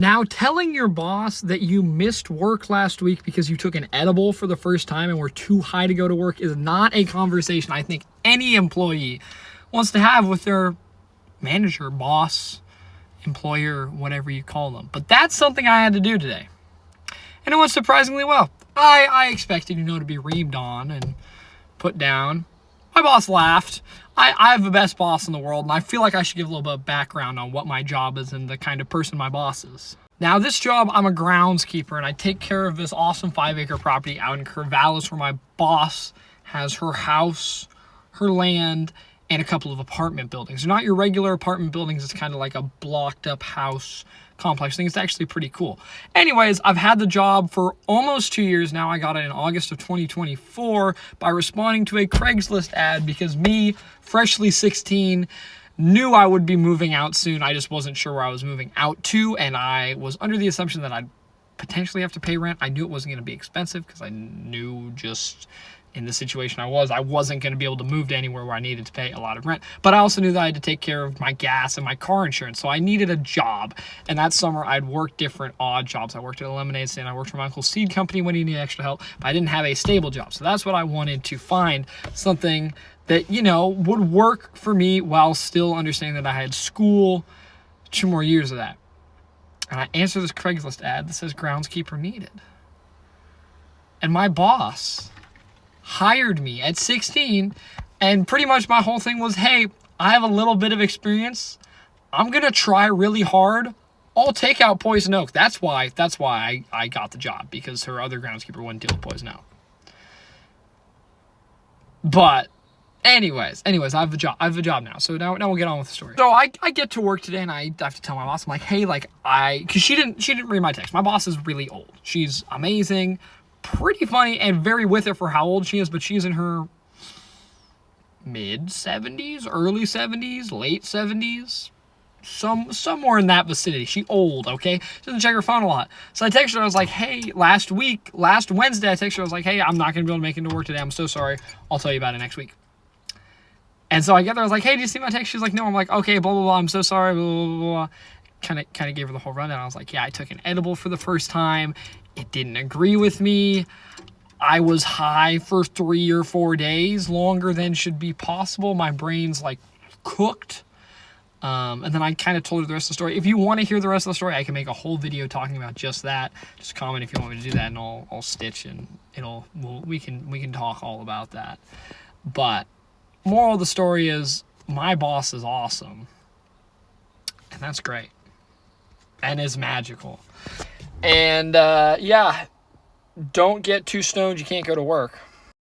Now, telling your boss that you missed work last week because you took an edible for the first time and were too high to go to work is not a conversation I think any employee wants to have with their manager, boss, employer, whatever you call them. But that's something I had to do today. And it went surprisingly well. I expected, to be reamed on and put down. My boss laughed. I have the best boss in the world, and I feel like I should give a little bit of background on what my job is and the kind of person my boss is. Now, this job, I'm a groundskeeper, and I take care of this awesome 5-acre property out in Corvallis where my boss has her house, her land, and a couple of apartment buildings. They're not your regular apartment buildings. It's kind of like a blocked up house complex thing. It's actually pretty cool. Anyways, I've had the job for almost 2 years now. I got it in August of 2024 by responding to a Craigslist ad because me, freshly 16, knew I would be moving out soon. I just wasn't sure where I was moving out to, and I was under the assumption that I'd potentially have to pay rent. I knew it wasn't going to be expensive because I knew just in the situation I wasn't going to be able to move to anywhere where I needed to pay a lot of rent. But I also knew that I had to take care of my gas and my car insurance. So I needed a job. And that summer, I'd worked different odd jobs. I worked at a lemonade stand. I worked for my uncle's seed company when he needed extra help. But I didn't have a stable job. So that's what I wanted to find, something that, would work for me while still understanding that I had school, 2 more years of that. And I answered this Craigslist ad that says groundskeeper needed. And my boss hired me at 16, and pretty much my whole thing was, hey, I have a little bit of experience. I'm going to try really hard. I'll take out poison oak. That's why I got the job, because her other groundskeeper wouldn't deal with poison oak. But anyways, I have the job. I have the job now. So now we'll get on with the story. So I get to work today, and I have to tell my boss, I'm like, hey, because she didn't read my text. My boss is really old. She's amazing, pretty funny, and very with it for how old she is, but she's in her mid-70s, early 70s, late 70s, somewhere in that vicinity. She old, okay? She doesn't check her phone a lot. So I texted her, I was like, hey, last Wednesday, I texted her, I was like, hey, I'm not going to be able to make it to work today. I'm so sorry. I'll tell you about it next week. And so I get there, I was like, hey, did you see my text? She's like, no. I'm like, okay, blah, blah, blah, I'm so sorry, blah, blah, blah, blah. Kind of gave her the whole rundown. I was like, yeah, I took an edible for the first time. It didn't agree with me. I was high for 3 or 4 days, longer than should be possible. My brain's cooked. And then I kind of told her the rest of the story. If you want to hear the rest of the story, I can make a whole video talking about just that. Just comment if you want me to do that, and I'll stitch, and we can talk all about that. But moral of the story is, my boss is awesome, and that's great, and is magical. And yeah, don't get too stoned you can't go to work.